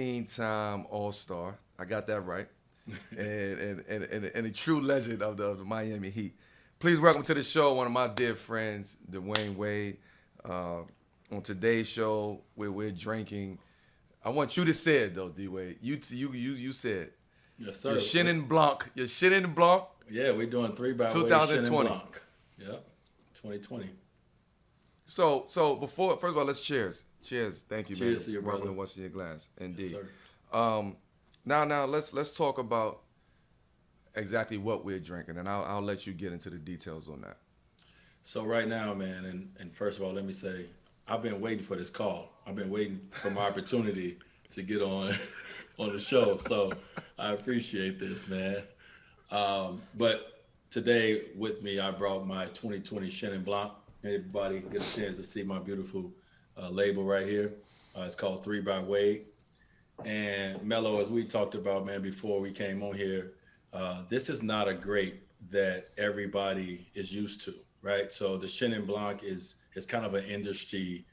time All-Star. I got that right. And a true legend of the Miami Heat. Please welcome to the show one of my dear friends, Dwyane Wade. On today's show, where we're drinking. I want you to say it though, D Wade. You said Yes, your sir. Chenin Blanc, your Chenin Blanc, Yeah, we're doing three by way Chenin 2020. Blanc. Yep, 2020. So before first of all, let's cheers. Cheers. Thank you, man. Cheers to you, Rubbing brother. and what's in your glass. Yes, Indeed. sir. Um, now let's talk about exactly what we're drinking, and I'll let you get into the details on that. So right now, man, and first of all, let me say, I've been waiting for this call. I've been waiting for my opportunity to get on on the show. So I appreciate this, man. But today with me, I brought my 2020 Chenin Blanc. Everybody get a chance to see my beautiful label right here. It's called Three by Wade. And Mello, as we talked about, man, before we came on here, this is not a grape that everybody is used to, right? So the Chenin Blanc is kind of an industry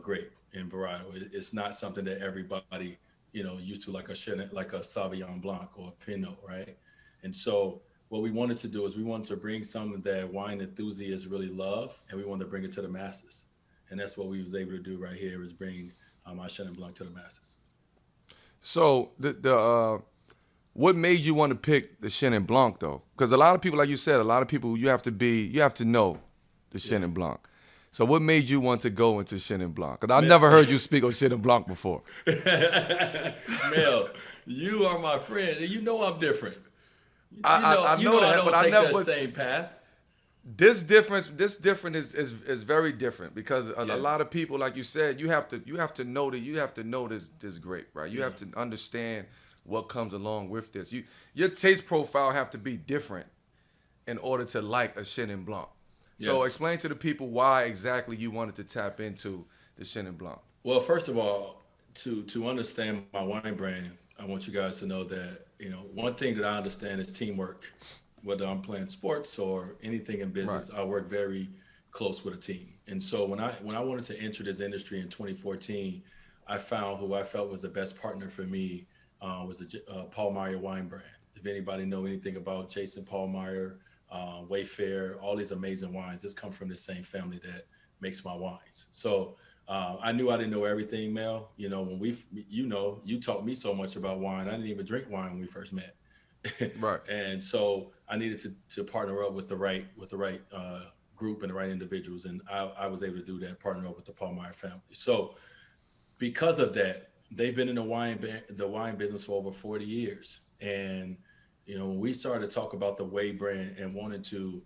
grape in varietal. It's not something that everybody, used to, like a Chenin, like a Sauvignon Blanc or a Pinot, right? And so what we wanted to do is we wanted to bring something that wine enthusiasts really love, and we wanted to bring it to the masses. And that's what we was able to do right here is bring our Chenin Blanc to the masses. So the what made you want to pick the Chenin Blanc though? Because a lot of people, like you said, a lot of people you have to know the Yeah. Chenin Blanc. So what made you want to go into Chenin Blanc? Because I never heard you speak on Chenin Blanc before. Mel, you are my friend, and you know I'm different. I You know know I that, but don't I take never. that But same path. this different is very different because a Yeah, lot of people, like you said, you have to know this grape, right? You yeah, have to understand what comes along with this. Your taste profile have to be different in order to like a Chenin Blanc. So yes. explain to the people why exactly you wanted to tap into the Chenin Blanc. Well, first of all, to understand my wine brand, I want you guys to know that one thing that I understand is teamwork. Whether I'm playing sports or anything in Right. business, I work very close with a team. And so when I wanted to enter this industry in 2014, I found who I felt was the best partner for me was the Paul Meyer wine brand. If anybody know anything about Jason Paul Meyer, Wayfair, all these amazing wines, this come from the same family that makes my wines. So I knew I didn't know everything, Mel. When you taught me so much about wine. I didn't even drink wine when we first met. Right. And so I needed to partner up with the right group and the right individuals, and I was able to do that, partner up with the Palmeyer family. So because of that, they've been in the wine business for over 40 years, and when we started to talk about the Way brand and wanted to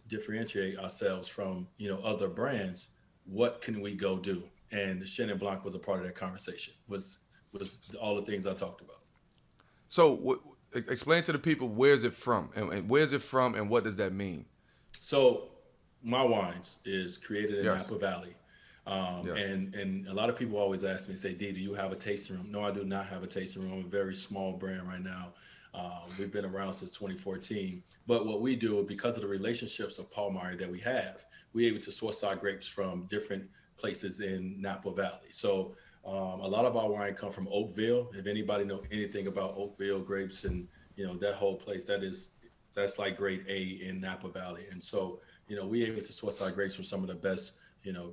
differentiate ourselves from other brands, what can we go do? And the Chenin Blanc was a part of that conversation. Was all the things I talked about. So explain to the people where's it from and where's it from and what does that mean? So my wines is created in Yes. Napa Valley. Yes. And a lot of people always ask me, say, D, do you have a tasting room? No, I do not have a tasting room. I'm a very small brand right now. We've been around since 2014. But what we do, because of the relationships of Paul Meyer that we have, we're able to source our grapes from different places in Napa Valley. So a lot of our wine come from Oakville. If anybody know anything about Oakville grapes and that whole place, that's like grade A in Napa Valley. And so we're able to source our grapes from some of the best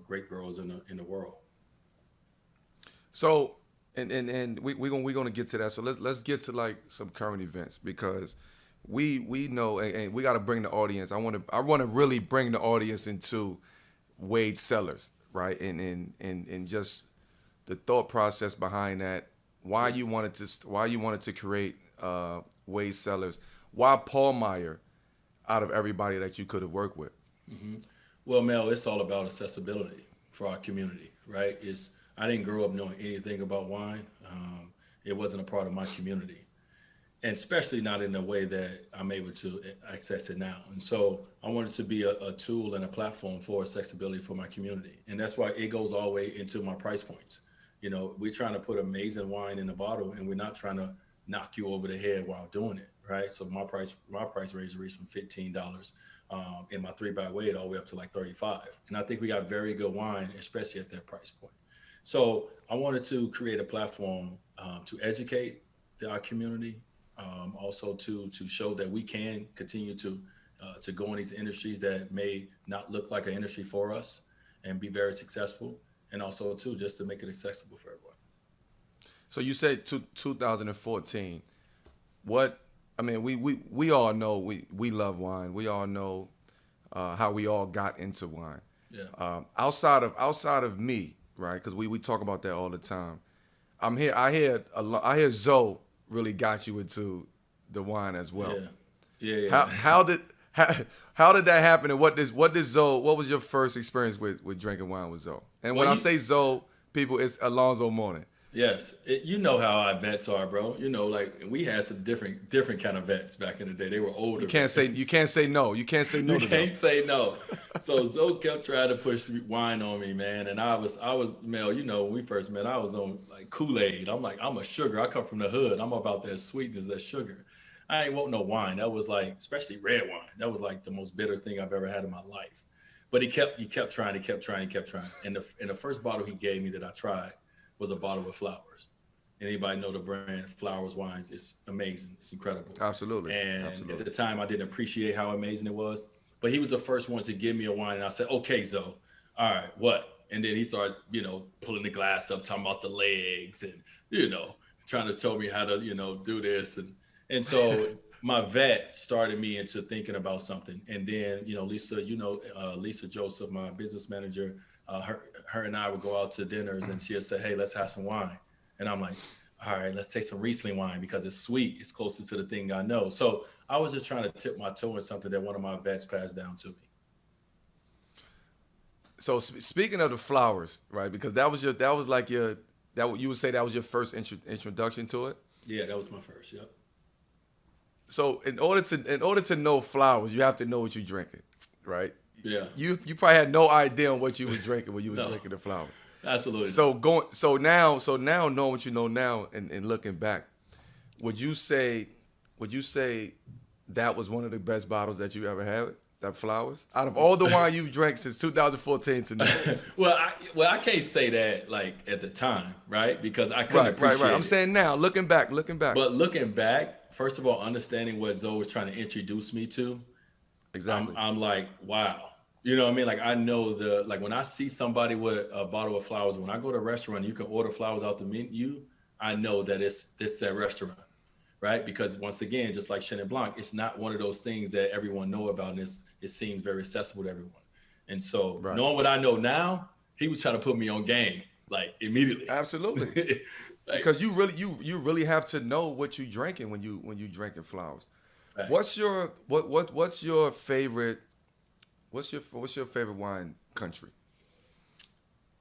grape growers in the world. So and we're gonna get to that. So let's get to like some current events because we know and we got to bring the audience. I want to really bring the audience into Wade Sellers, right? And just the thought process behind that. Yes. Why you wanted to create Wade Sellers? Why Paul Meyer out of everybody that you could have worked with? hmm Well, Mel, it's all about accessibility for our community, right? It's I didn't grow up knowing anything about wine. It wasn't a part of my community, and especially not in the way that I'm able to access it now. And so I wanted to be a tool and a platform for accessibility for my community, and that's why it goes all the way into my price points. We're trying to put amazing wine in a bottle, and we're not trying to knock you over the head while doing it, right? So my price range from $15 in my three by weight all the way up to like 35, and I think we got very good wine, especially at that price point. So I wanted to create a platform to educate our community, also to show that we can continue to go in these industries that may not look like an industry for us and be very successful, and also too just to make it accessible for everyone. So you said 2014. What I mean, we all know we love wine. We all know how we all got into wine. Yeah. Outside of me, right? Because we talk about that all the time. I hear Zoe really got you into the wine as well. How did how did that happen? And what was your first experience with drinking wine with Zoe? And Well, when I say Zoe, people, it's Alonzo Mourning. yes, you know how our vets are, bro. You know, like we had some different kind of vets back in the day. They were older. You can't say no. You can't say no You to them. can't say no. So Zoe kept trying to push wine on me, man. And I was, Mel, you know, when we first met, I was on like Kool-Aid. I'm like, I'm a sugar. I come from the hood. I'm about that sweetness, that sugar. I ain't want no wine. That was like, especially red wine. That was like the most bitter thing I've ever had in my life. But he kept trying. And the first bottle he gave me that I tried was a bottle of Flowers. Anybody know the brand Flowers Wines? It's amazing. It's incredible. Absolutely. And Absolutely. at the time, I didn't appreciate how amazing it was. But he was the first one to give me a wine. And I said, okay, Zoe, all right, what? And then he started, you know, pulling the glass up, talking about the legs and, you know, trying to tell me how to, you know, do this. And so my vet started me into thinking about something. And then, you know, Lisa Joseph, my business manager, her and I would go out to dinners and she'll say, hey, let's have some wine. And I'm like, all right, let's take some Riesling wine because it's sweet. It's closest to the thing I know. So I was just trying to tip my toe in something that one of my vets passed down to me. So speaking of the flowers, right? Because you would say that was your first introduction to it. Yeah, that was my first. Yep. So in order to know flowers, you have to know what you're drinking, right? Yeah. You probably had no idea on what you was drinking when you was drinking the flowers. Absolutely. So now knowing what you know now and looking back, would you say that was one of the best bottles that you ever had? That Flowers? Out of all the wine you've drank since 2014 to now. well, I can't say that like at the time, right? Because I couldn't appreciate right. I'm it. saying now, looking back. But looking back, first of all, understanding what Zoe was trying to introduce me to, Exactly. I'm like, wow. You know what I mean? Like I know like when I see somebody with a bottle of flowers, when I go to a restaurant, you can order flowers out the menu. I know that it's that restaurant, right? Because once again, just like Chenin Blanc, it's not one of those things that everyone know about, and it seems very accessible to everyone. And so knowing what I know now, he was trying to put me on game, like immediately. Absolutely. Like, because you really have to know what you're drinking when you drinking flowers. right. What's your favorite wine country?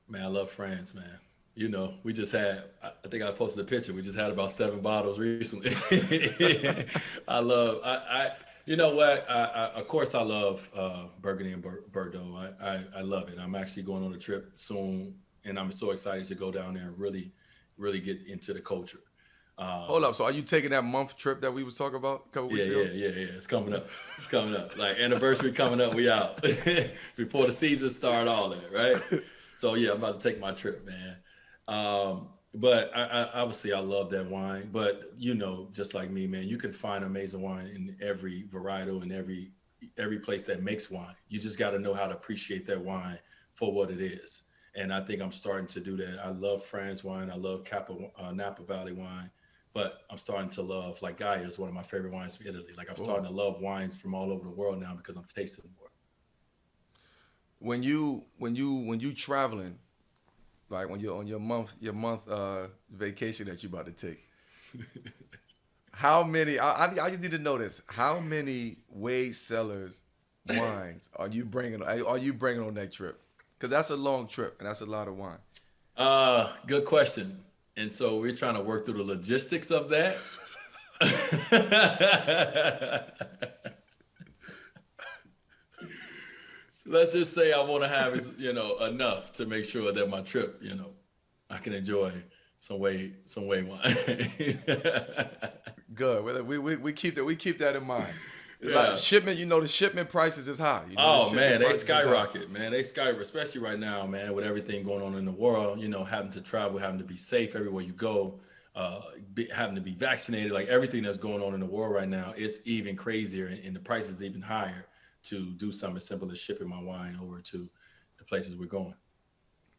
Man, I love France, man. You know, we just had, I think I posted a picture. We just had about 7 bottles recently. You know what? Of course, I love Burgundy and Bordeaux. I love it. I'm actually going on a trip soon, and I'm so excited to go down there and really, really get into the culture. Hold up. So are you taking that month trip that we was talking about a couple weeks ago? Yeah. It's coming up. Like anniversary coming up. We out before the season start. All that, right? So yeah, I'm about to take my trip, man. But I obviously I love that wine. But you know, just like me, man, you can find amazing wine in every varietal and every place that makes wine. You just got to know how to appreciate that wine for what it is. And I think I'm starting to do that. I love France wine. I love Napa Valley wine. But I'm starting to love, like Gaia is one of my favorite wines from Italy. Like I'm starting to love wines from all over the world now because I'm tasting more. When you traveling, like when you're on your month vacation that you're about to take, how many? I just need to know this. How many Wade Cellars wines are you bringing on that trip? Because that's a long trip and that's a lot of wine. Good question. And so we're trying to work through the logistics of that. So let's just say I want to have, enough to make sure that my trip, I can enjoy some way wine. Good. We keep that in mind. Like Yeah. shipment, the shipment prices is high. The Oh shipment man, they prices is high. skyrocket, man. They skyrocket, especially right now, man, with everything going on in the world. Having to travel, having to be safe everywhere you go, having to be vaccinated, like everything that's going on in the world right now, it's even crazier, and the price is even higher to do something as simple as shipping my wine over to the places we're going.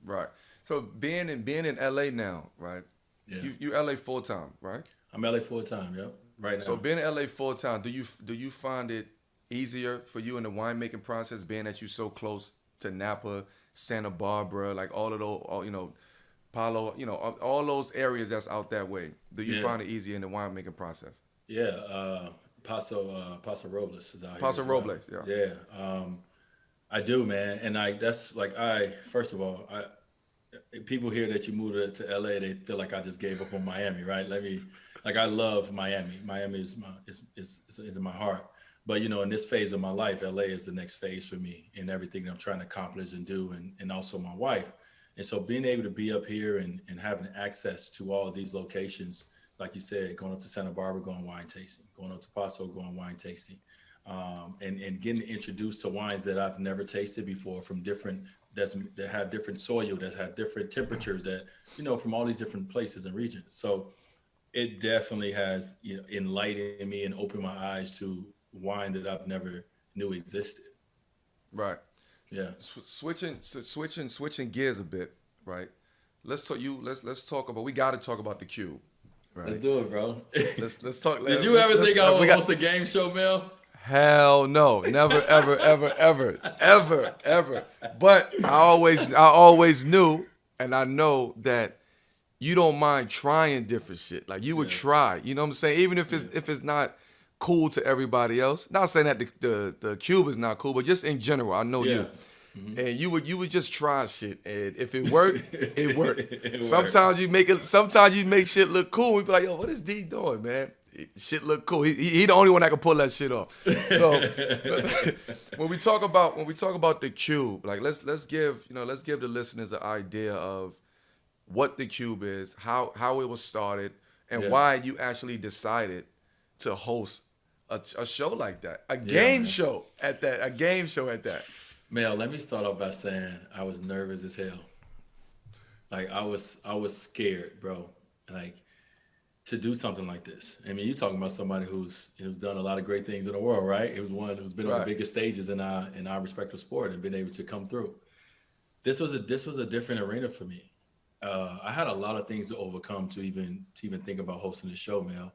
Right. So being in LA now, right? Yeah, You LA full time, right? I'm LA full time. Yep, right So now. being in LA full time, do you find it easier for you in the winemaking process, being that you're so close to Napa, Santa Barbara, like all of those, Palo, all those areas that's out that way? Do you Yeah, find it easier in the winemaking process? yeah. Paso Robles is out here Paso as well. Robles, yeah. Yeah, I do, man. And that's like I first of all, people hear that you moved to LA, they feel like I just gave up on Miami, right? I love Miami. Miami is in my heart. But in this phase of my life, LA is the next phase for me and everything that I'm trying to accomplish and do, and also my wife. And so being able to be up here and having access to all of these locations, like you said, going up to Santa Barbara, going wine tasting, going up to Paso, going wine tasting, and getting introduced to wines that I've never tasted before from that have different soil, that have different temperatures, that from all these different places and regions. So it definitely has enlightened me and opened my eyes to wine that I've never knew existed. Right. Yeah, Switching gears a bit, right? Let's talk about. We got to talk about the cube, let's right? do it, bro. Let's talk. Did you ever think I We would got host a game show, Mel? hell no, never, ever, ever, ever, ever, ever. But I always knew, and I know that you don't mind trying different shit. Like you would Yeah, try. You know what I'm saying? Even if it's yeah, if it's not cool to everybody else. Not saying that the cube is not cool, but just in general, I know yeah. you. And you would just try shit, and if it worked, it worked. It worked. Sometimes you make shit look cool. We be like, yo, what is D doing, man? Shit look cool. He the only one that can pull that shit off. So when we talk about the cube, like let's give the listeners the idea of what the cube is, how it was started, and Yeah, why you actually decided to host a show like that, a yeah, game man. show at that, a game show at that. Mel, let me start off by saying I was nervous as hell. Like I was scared, bro. Like to do something like this. I mean, you're talking about somebody who's done a lot of great things in the world, right? It was one who's been on the Right. biggest stages in our respective sport and been able to come through. This was a different arena for me. I had a lot of things to overcome to even think about hosting the show, Mel.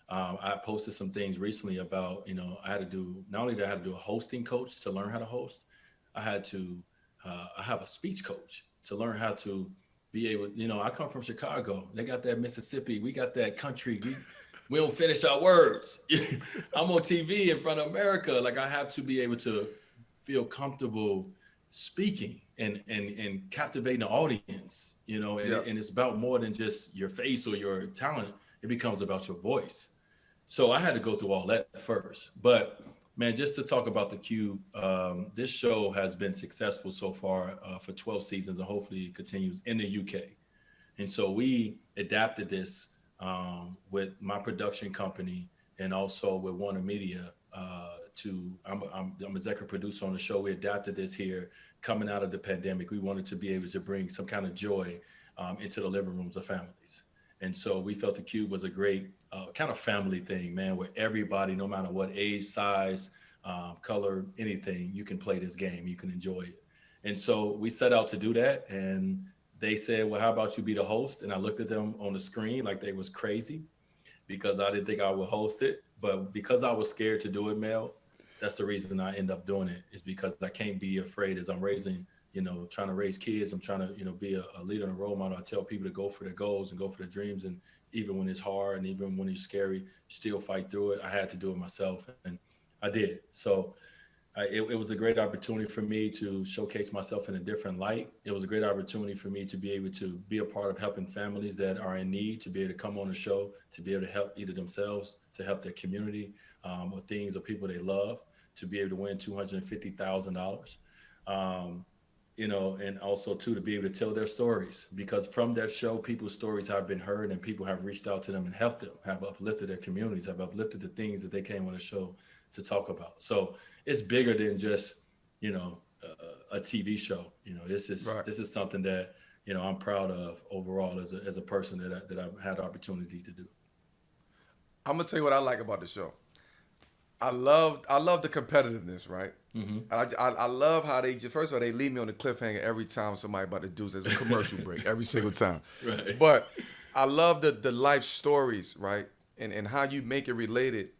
I posted some things recently about I had to do, not only did I have to do a hosting coach to learn how to host, I had to I have a speech coach to learn how to be able. I come from Chicago. They got that Mississippi. We got that country. We don't finish our words. I'm on TV in front of America. Like I have to be able to feel comfortable speaking and captivating the audience. And, Yeah. and it's about more than just your face or your talent. It becomes about your voice. So I had to go through all that first. But man, just to talk about the Cube, this show has been successful so far for 12 seasons, and hopefully it continues in the UK. And so we adapted this with my production company and also with Warner Media. I'm executive producer on the show. We adapted this here coming out of the pandemic. We wanted to be able to bring some kind of joy into the living rooms of families. And so we felt the Cube was a great kind of family thing, man, where everybody, no matter what age, size, color, anything, you can play this game, you can enjoy it. And so we set out to do that. And they said, well, how about you be the host? And I looked at them on the screen like they was crazy because I didn't think I would host it. But because I was scared to do it, Mel, that's the reason I end up doing it, is because I can't be afraid as I'm raising, trying to raise kids. I'm trying to, be a leader and a role model. I tell people to go for their goals and go for their dreams. And even when it's hard and even when it's scary, still fight through it. I had to do it myself, and I did. So it was a great opportunity for me to showcase myself in a different light. It was a great opportunity for me to be able to be a part of helping families that are in need, to be able to come on the show, to be able to help either themselves, to help their community, or things or people they love, to be able to win $250,000. And also too, to be able to tell their stories, because from that show, people's stories have been heard and people have reached out to them and helped them, have uplifted their communities, have uplifted the things that they came on the show to talk about. So it's bigger than just, you know, a TV show. You know, Right. this is something that, you know, I'm proud of overall as a person that I've had the opportunity to do. I'm gonna tell you what I like about the show. I love the competitiveness, right? I love how they just, first of all, they leave me on the cliffhanger every time somebody about to do. There's a commercial break every single time. Right. But I love the life stories, right? And how you make it related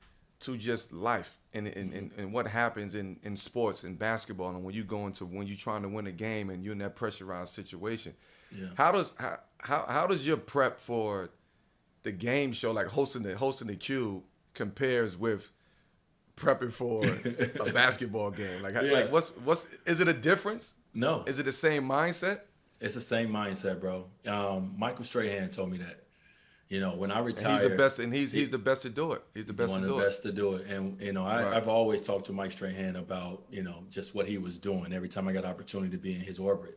to just life and what happens in sports and basketball, and when you go into, when you're trying to win a game and you're in that pressurized situation. Yeah. How does your prep for the game show, like hosting the Cube, compares with prepping for a basketball game? Like, Yeah. like what's is it a difference? No, Is it the same mindset? it's the same mindset, bro. Michael Strahan told me that. You know, when I And retired, he's the best, and he's the best to do it. He's the best one to of the do it. best to do it. And you know, Right. I've always talked to Mike Strahan about, you know, just what he was doing every time I got an opportunity to be in his orbit.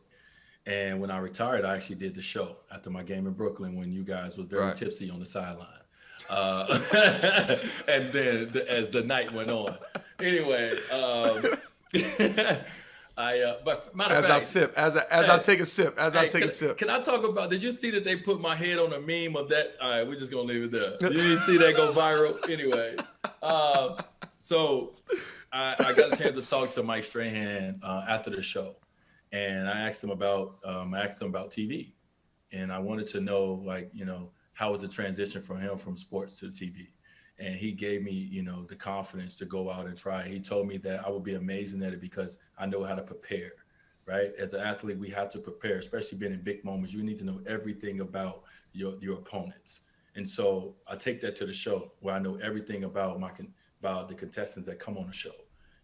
And when I retired, I actually did the show after my game in Brooklyn when you guys was very Right. tipsy on the sideline. And then as the night went on. Anyway, but matter of As fact, I sip, as I take a sip, Can I talk about? Did you see that they put my head on a meme of that? All right, we're just gonna leave it there. You didn't see that go viral, anyway. So I got a chance to talk to Mike Strahan after the show, and I asked him about TV, and I wanted to know, like, you know, how was the transition for him from sports to TV. And he gave me, you know, the confidence to go out and try. He told me that I would be amazing at it because I know how to prepare, right? As an athlete, we have to prepare, especially being in big moments. You need to know everything about your opponents. And so I take that to the show where I know everything about about the contestants that come on the show.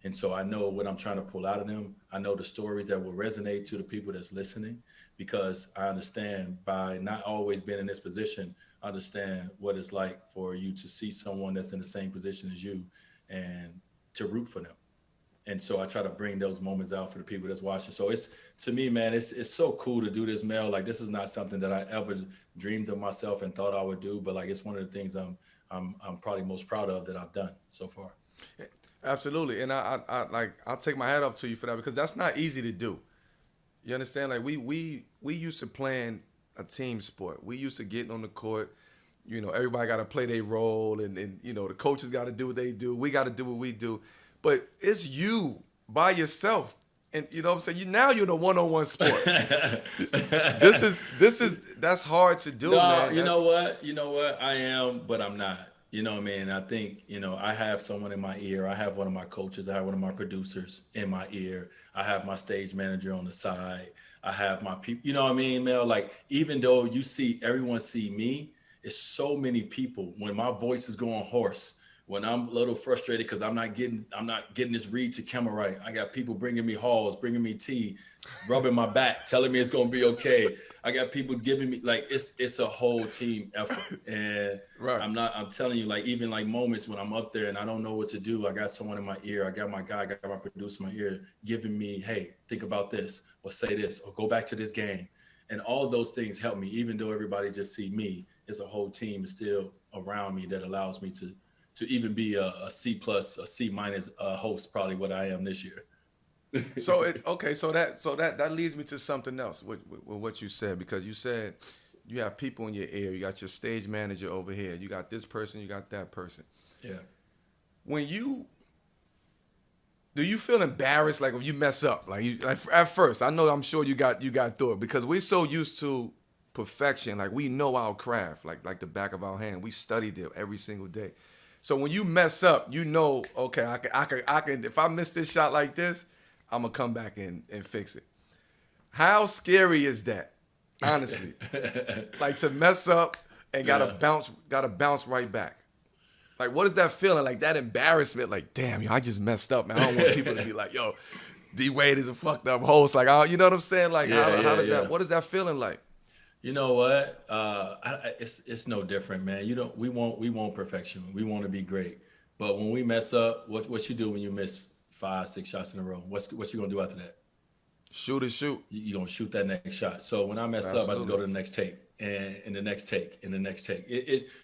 And so I know what I'm trying to pull out of them. I know the stories that will resonate to the people that's listening, because I understand, by not always being in this position, I understand what it's like for you to see someone that's in the same position as you and to root for them. And so I try to bring those moments out for the people that's watching. So it's, to me, man, it's so cool to do this, Mel. Like, this is not something that I ever dreamed of myself and thought I would do, but like, it's one of the things I'm probably most proud of that I've done so far. Absolutely, and I'll take my hat off to you for that, because that's not easy to do. You understand? Like, we used to playing a team sport. We used to getting on the court. You know, everybody got to play their role, and you know, the coaches got to do what they do. We got to do what we do. But it's you by yourself, and you know what I'm saying. Now you're in a one-on-one sport. That's hard to do, No, man. you know what? I am, but I'm not. You know what I mean? I think, you know, I have someone in my ear. I have one of my coaches. I have one of my producers in my ear. I have my stage manager on the side. I have my people. You know what I mean, Mel? Like, even though everyone see me, it's so many people. When my voice is going hoarse, when I'm a little frustrated because I'm not getting this read to camera right, I got people bringing me halls, bringing me tea, rubbing my back, telling me it's gonna be okay. I got people giving me, like, it's a whole team effort. And Right. I'm telling you, like, even like moments when I'm up there and I don't know what to do, I got someone in my ear, I got my producer in my ear giving me, hey, think about this, or say this, or go back to this game. And all of those things help me, even though everybody just see me. It's a whole team still around me that allows me to even be a C+, a C- host, probably what I am this year. So that leads me to something else with what you said, because you said you have people in your ear. You got your stage manager over here. You got this person. You got that person. Yeah. Do you feel embarrassed, like, when you mess up? Like at first, I'm sure you got through it, because we're so used to perfection. Like, we know our craft like the back of our hand. We studied it every single day. So when you mess up, you know, okay, I can. If I miss this shot like this, I'm gonna come back and fix it. How scary is that, honestly? Like, to mess up and gotta bounce right back. Like, what is that feeling? Like, that embarrassment. Like, damn, yo, I just messed up, man. I don't want people to be like, yo, Dwyane is a fucked up host. Like, you know what I'm saying? Like, how does that? What is that feeling like? You know what? It's no different, man. We want perfection. We want to be great. But when we mess up, what you do when you miss 5-6 shots in a row? What you gonna do after that? Shoot or shoot. You're gonna shoot that next shot. So when I mess up, I just go to the next take, and the next take, and the next take.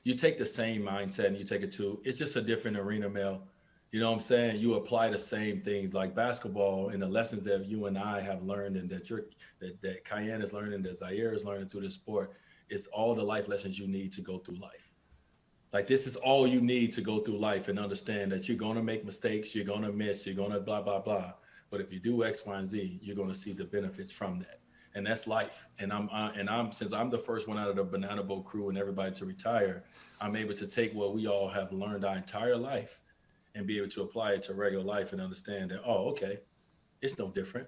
You take the same mindset and you take it to, it's just a different arena, Mel. You know what I'm saying? You apply the same things like basketball and the lessons that you and I have learned and that Cayenne is learning, that Zaire is learning through this sport. It's all the life lessons you need to go through life. Like this is all you need to go through life and understand that you're gonna make mistakes, you're gonna miss, you're gonna blah blah blah. But if you do X, Y, and Z, you're gonna see the benefits from that, and that's life. And I'm since I'm the first one out of the Banana Boat crew and everybody to retire, I'm able to take what we all have learned our entire life and be able to apply it to regular life and understand that okay, it's no different.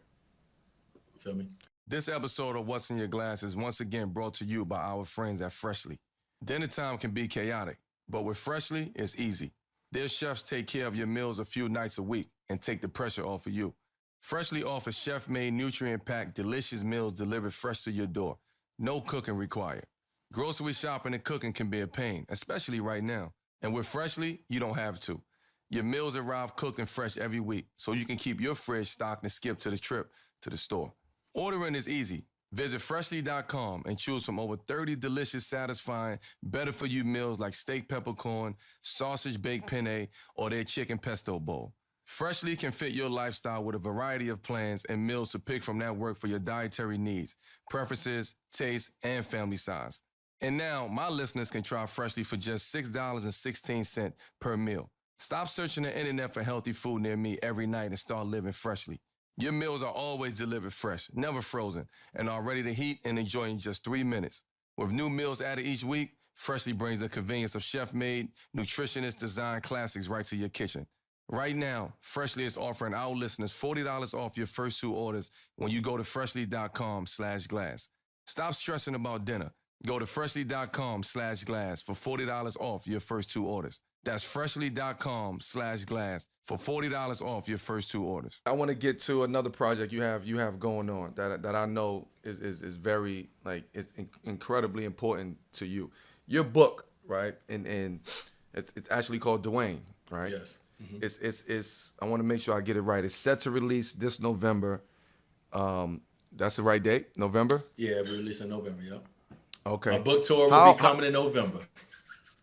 You feel me? This episode of What's in Your Glass is once again brought to you by our friends at Freshly. Dinner time can be chaotic, but with Freshly, it's easy. Their chefs take care of your meals a few nights a week and take the pressure off of you. Freshly offers chef-made, nutrient-packed, delicious meals delivered fresh to your door. No cooking required. Grocery shopping and cooking can be a pain, especially right now. And with Freshly, you don't have to. Your meals arrive cooked and fresh every week, so you can keep your fridge stocked and skip to the trip to the store. Ordering is easy. Visit freshly.com and choose from over 30 delicious, satisfying, better-for-you meals like steak peppercorn, sausage baked penne, or their chicken pesto bowl. Freshly can fit your lifestyle with a variety of plans and meals to pick from that work for your dietary needs, preferences, taste, and family size. And now, my listeners can try Freshly for just $6.16 per meal. Stop searching the internet for healthy food near me every night and start living freshly. Your meals are always delivered fresh, never frozen, and are ready to heat and enjoy in just 3 minutes. With new meals added each week, Freshly brings the convenience of chef-made, nutritionist-designed classics right to your kitchen. Right now, Freshly is offering our listeners $40 off your first 2 orders when you go to freshly.com/glass. Stop stressing about dinner. Go to freshly.com/glass for $40 off your first 2 orders. That's freshly.com/glass for $40 off your first 2 orders. I want to get to another project you have going on that I know is very it's incredibly important to you. Your book, right? And it's actually called Dwyane, right? Yes. Mm-hmm. It's I want to make sure I get it right. It's set to release this November. That's the right date? November? Yeah, we release in November, yeah. Okay. My book tour will be coming in November.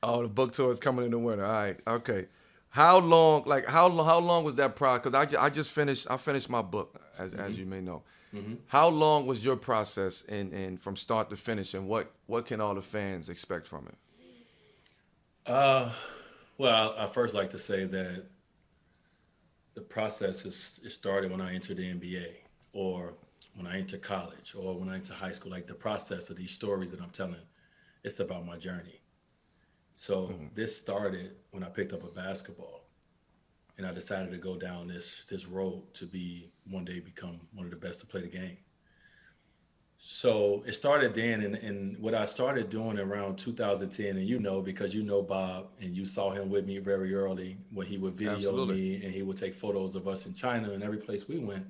Oh, the book tour is coming in the winter. All right. Okay. How long was that process? Because I finished my book, as you may know. Mm-hmm. How long was your process in from start to finish, and what can all the fans expect from it? Well, I first like to say that the process is started when I entered the NBA or when I entered college or when I entered high school. Like the process of these stories that I'm telling, it's about my journey. So this started when I picked up a basketball and I decided to go down this road to one day become one of the best to play the game. So it started then, and what I started doing around 2010, and because Bob, and you saw him with me very early when he would video Absolutely. me and he would take photos of us in China and every place we went.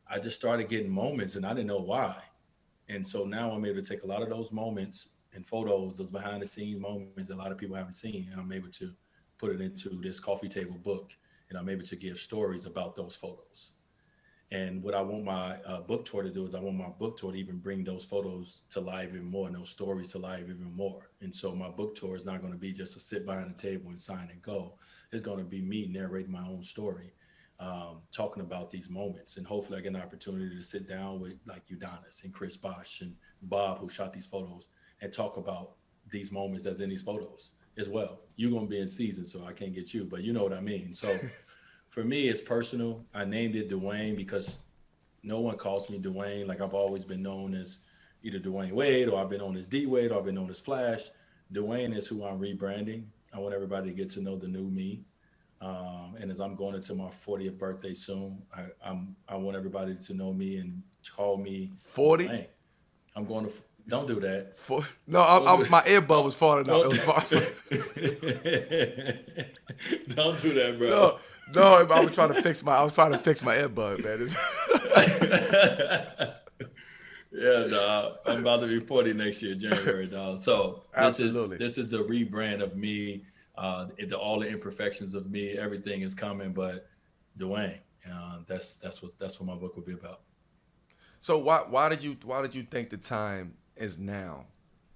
I just started getting moments and I didn't know why. And so now I'm able to take a lot of those moments and photos, those behind the scenes moments that a lot of people haven't seen, and I'm able to put it into this coffee table book, and I'm able to give stories about those photos. And what I want my book tour to do is I want my book tour to even bring those photos to life even more and those stories to life even more. And so my book tour is not going to be just to sit behind a table and sign and go. It's going to be me narrating my own story, talking about these moments. And hopefully I get an opportunity to sit down with like Udonis and Chris Bosh and Bob, who shot these photos, and talk about these moments that's in these photos as well. You're going to be in season, so I can't get you, but you know what I mean. So for me, it's personal. I named it Dwyane because no one calls me Dwyane. Like I've always been known as either Dwyane Wade, or I've been known as D Wade, or I've been known as Flash. Dwyane is who I'm rebranding. I want everybody to get to know the new me. And as I'm going into my 40th birthday soon, I want everybody to know me and call me 40. I'm going to. Don't do that. My earbud was falling out. It was far. Don't do that, bro. No, I was trying to fix my earbud, man. Yeah, dog. I'm about to be 40 next year, January, dog. So this is the rebrand of me. All the imperfections of me. Everything is coming, but Dwyane. That's what my book will be about. So why did you think the time is now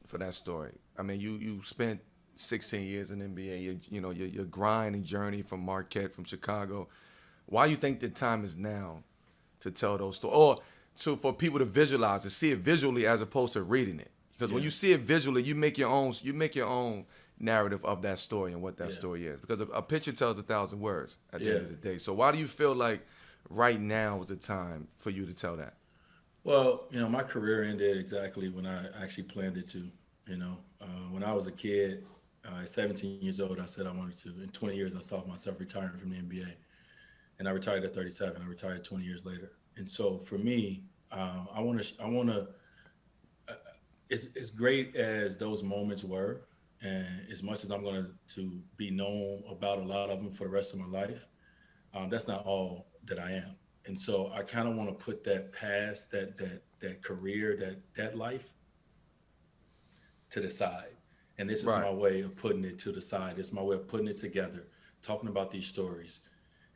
for that story? I mean, you spent 16 years in NBA, your grind and journey from Marquette, from Chicago. Why you think the time is now to tell those stories, or for people to visualize, to see it visually as opposed to reading it? Because when you see it visually, you make your own narrative of that story and what that story is. Because a picture tells 1,000 words at the end of the day. So why do you feel like right now is the time for you to tell that? Well, my career ended exactly when I actually planned it to. When I was a kid, at 17 years old, I said I wanted to. In 20 years, I saw myself retiring from the NBA, and I retired at 37. I retired 20 years later. And so for me, I want to. As great as those moments were, and as much as I'm going to be known about a lot of them for the rest of my life, that's not all that I am. And so I kind of want to put that past, that career, that life to the side. And this is my way of putting it to the side. It's my way of putting it together, talking about these stories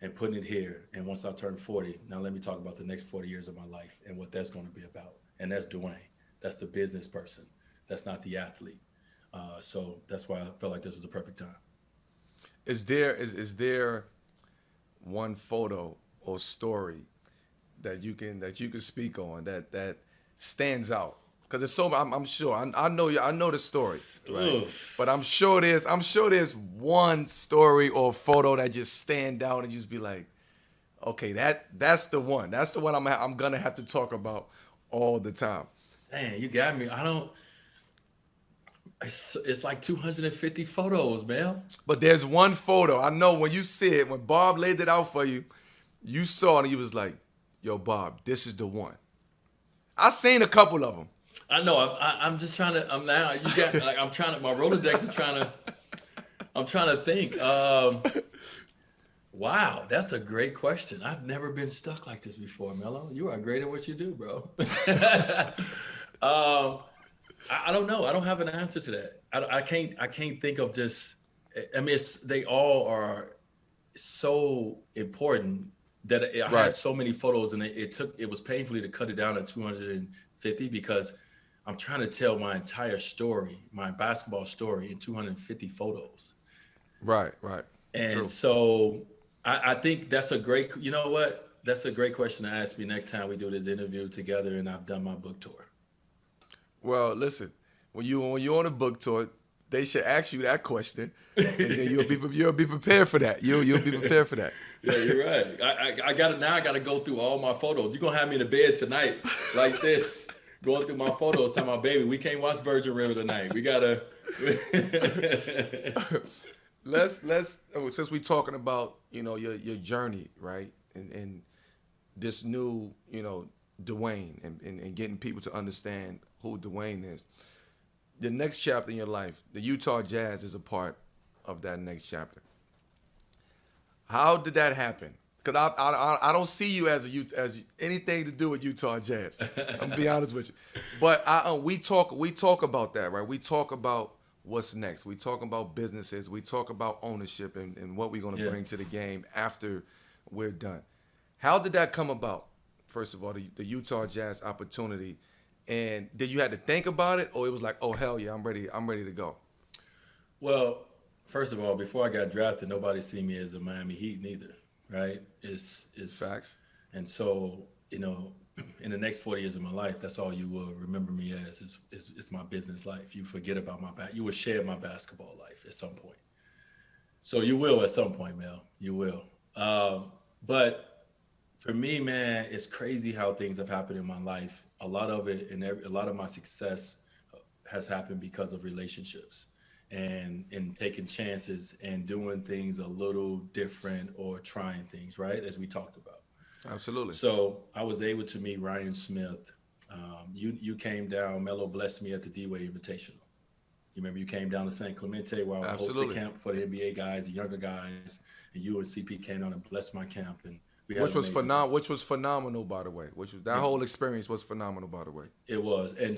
and putting it here. And once I turn 40, now let me talk about the next 40 years of my life and what that's going to be about. And that's Dwyane. That's the business person. That's not the athlete. So that's why I felt like this was the perfect time. Is there one photo or story that you can speak on that stands out? Because it's so I'm sure I know the story, right? Oof. But I'm sure there's one story or photo that just stand out and just be like, okay, that's the one. That's the one I'm gonna have to talk about all the time. Man, you got me. It's like 250 photos, man. But there's one photo. I know when you see it, when Bob laid it out for you, you saw it and you was like, yo, Bob, this is the one. I seen a couple of them. I know. I'm just trying to. I'm trying to. My Rolodex is trying to. I'm trying to think. Wow, that's a great question. I've never been stuck like this before, Mello. You are great at what you do, bro. I don't know. I don't have an answer to that. I can't think of just. I mean, they all are so important that I had so many photos, and it was painfully to cut it down to 250 because I'm trying to tell my entire story, my basketball story, in 250 photos. Right. And True. So I think that's a great. You know what? That's a great question to ask me next time we do this interview together, and I've done my book tour. Well, listen, when you're on a book tour, they should ask you that question, and then you'll be prepared for that. You'll be prepared for that. Yeah, you're right. I gotta go through all my photos. You're gonna have me in the bed tonight like this, going through my photos. Telling my baby, we can't watch Virgin River tonight. We gotta. Let's since we're talking about your journey, right, and this new Dwyane and getting people to understand who Dwyane is. The next chapter in your life, the Utah Jazz is a part of that next chapter. How did that happen? Because I don't see you as anything to do with Utah Jazz. I'm gonna be honest with you. But we talk about that, right? We talk about what's next. We talk about businesses. We talk about ownership and what we're gonna bring to the game after we're done. How did that come about? First of all, the Utah Jazz opportunity. And did you have to think about it, or it was like, oh hell yeah, I'm ready to go? Well, first of all, before I got drafted, nobody seen me as a Miami Heat neither, right? It's facts. And so, in the next 40 years of my life, that's all you will remember me as is my business life. You forget about you will share my basketball life at some point. So you will at some point, Mel. You will. But for me, man, it's crazy how things have happened in my life. A lot of it and a lot of my success has happened because of relationships and taking chances and doing things a little different or trying things, right? As we talked about. Absolutely. So I was able to meet Ryan Smith. You came down, Mello blessed me at the D-Way Invitational. You remember you came down to San Clemente while I hosted camp for the NBA guys, the younger guys, and you and CP came down and blessed my camp. And which was phenomenal, by the way. Whole experience was phenomenal, by the way. It was, and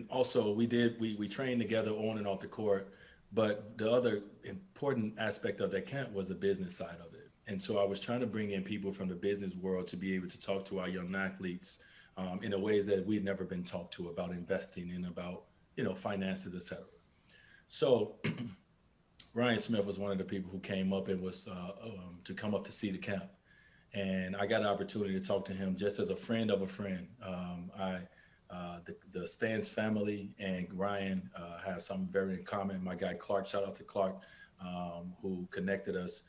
also we trained together on and off the court. But the other important aspect of that camp was the business side of it. And so I was trying to bring in people from the business world to be able to talk to our young athletes in a ways that we'd never been talked to about investing and about finances, et cetera. So Ryan Smith was one of the people who came up and was to come up to see the camp, and I got an opportunity to talk to him just as a friend of a friend. The Stans family and Ryan have something very in common. My guy Clark, shout out to Clark, who connected us.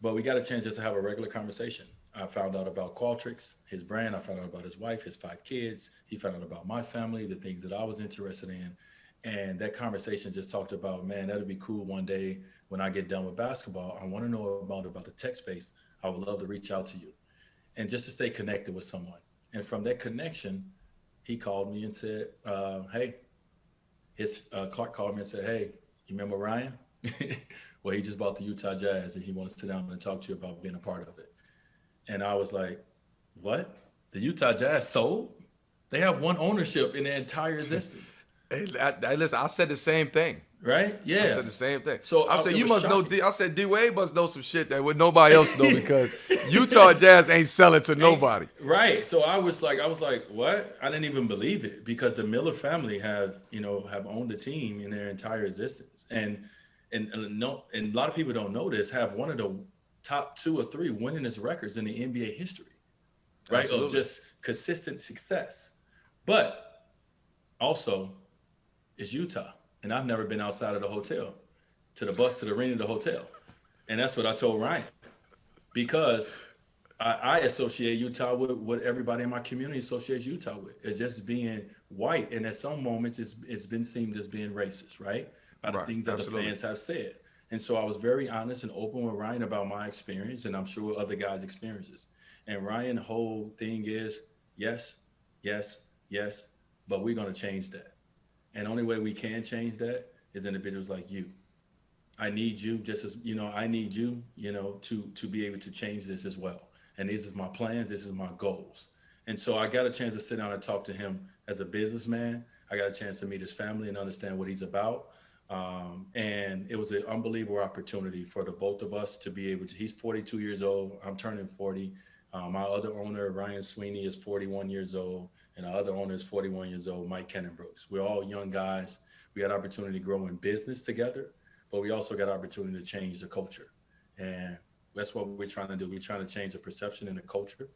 But we got a chance just to have a regular conversation. I found out about Qualtrics, his brand. I found out about his wife, his 5 kids. He found out about my family, the things that I was interested in. And that conversation just talked about, man, that'd be cool one day when I get done with basketball. I want to know about the tech space. I would love to reach out to you and just to stay connected with someone. And from that connection, he called me and said, hey, Clark called me and said, hey, you remember Ryan? Well, he just bought the Utah Jazz and he wants to sit down and talk to you about being a part of it. And I was like, what? The Utah Jazz sold? They have one ownership in their entire existence. Hey, listen, I said the same thing. Right? Yeah. I said the same thing. So I said, you must shocking. know, I said, Dwyane must know some shit that would nobody else know because Utah Jazz ain't selling to nobody. Right. So I was like, what? I didn't even believe it because the Miller family have owned the team in their entire existence. And a lot of people don't know this, have one of the top 2 or 3 winningest records in the NBA history, right? Absolutely. Of just consistent success. But also, it's Utah, and I've never been outside of the hotel, to the bus, to the arena, to the hotel. And that's what I told Ryan, because I associate Utah with what everybody in my community associates Utah with. It's just being white, and at some moments it's been seen as being racist, right? By the things that the fans have said. And so I was very honest and open with Ryan about my experience, and I'm sure other guys' experiences. And Ryan's whole thing is, yes, yes, yes, but we're going to change that. And the only way we can change that is individuals like you. I need you just as, I need you, to be able to change this as well. And these are my plans. This is my goals. And so I got a chance to sit down and talk to him as a businessman. I got a chance to meet his family and understand what he's about. And it was an unbelievable opportunity for the both of us to be able to, he's 42 years old. I'm turning 40. My other owner, Ryan Sweeney, is 41 years old. And our other owner is 41 years old, Mike Kennenbrooks. We're all young guys. We had opportunity to grow in business together, but we also got opportunity to change the culture. And that's what we're trying to do. We're trying to change the perception and the culture.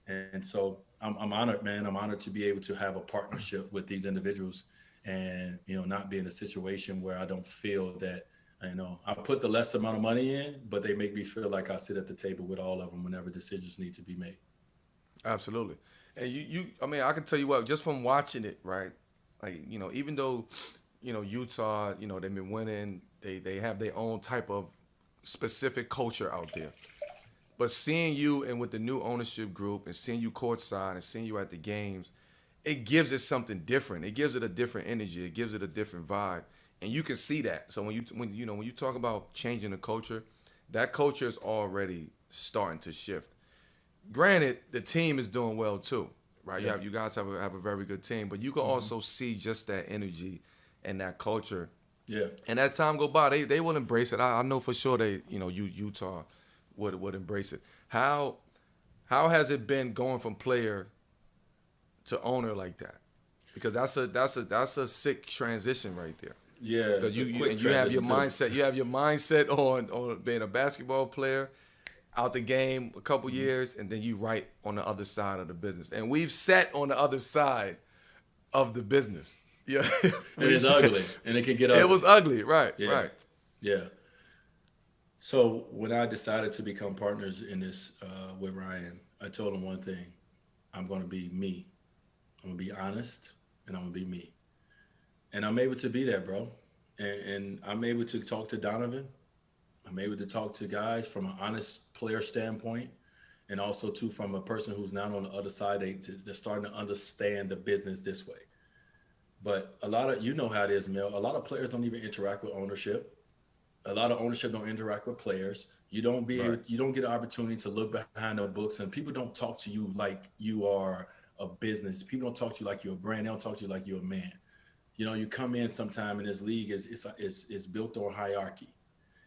And so I'm honored, man. I'm honored to be able to have a partnership with these individuals and, not be in a situation where I don't feel that, I put the less amount of money in, but they make me feel like I sit at the table with all of them whenever decisions need to be made. Absolutely. And I can tell you what, just from watching it, right? Like, even though, Utah, they've been winning, they have their own type of specific culture out there. But seeing you and with the new ownership group and seeing you courtside and seeing you at the games, it gives it something different. It gives it a different energy. It gives it a different vibe. And you can see that. So when you talk about changing the culture, that culture is already starting to shift. Granted, the team is doing well too, right? Yeah. You guys have a very good team, but you can also see just that energy and that culture. Yeah. And as time go by, they will embrace it. I know for sure Utah would embrace it. How has it been going from player to owner like that? Because that's a sick transition right there. Yeah. Because you have your mindset. You have your mindset on being a basketball player, out the game a couple years, and then you right on the other side of the business. And we've sat on the other side of the business. Yeah, it is ugly, and it can get ugly. It was ugly, right? Yeah. Right. Yeah. So when I decided to become partners in this with Ryan, I told him one thing: I'm going to be me. I'm going to be honest, and I'm going to be me. And I'm able to be that, bro. And I'm able to talk to Donovan. I'm able to talk to guys from an honest player standpoint, and also too from a person who's not on the other side. They're starting to understand the business this way. But a lot of, how it is, Mel, a lot of players don't even interact with ownership. A lot of ownership don't interact with players. You don't get an opportunity to look behind the books, and people don't talk to you like you are a business. People don't talk to you like you're a brand. They don't talk to you like you're a man. You come in sometime in this league is built on hierarchy.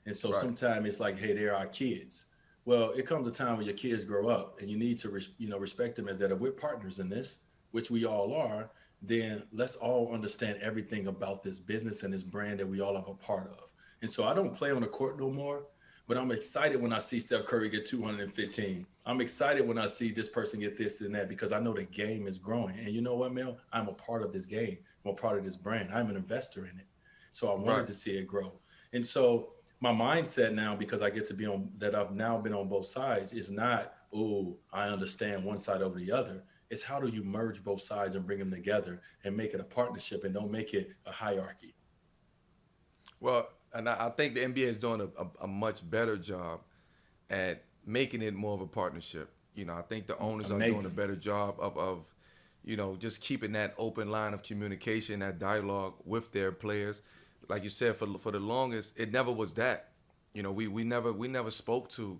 And so sometimes it's like, hey, they're our kids. Well, it comes a time when your kids grow up and you need to, respect them as that. If we're partners in this, which we all are, then let's all understand everything about this business and this brand that we all have a part of. And so I don't play on the court no more. But I'm excited when I see Steph Curry get 215. I'm excited when I see this person get this and that because I know the game is growing. And you know what, Mel? I'm a part of this game. I'm a part of this brand. I'm an investor in it. So I wanted to see it grow. And so my mindset now, because I get to be on that, I've now been on both sides, is not, oh, I understand one side over the other. It's how do you merge both sides and bring them together and make it a partnership and don't make it a hierarchy. Well, and I think the NBA is doing a much better job at making it more of a partnership. I think the owners are doing a better job of just keeping that open line of communication, that dialogue with their players. Like you said, for the longest, it never was that. We never spoke to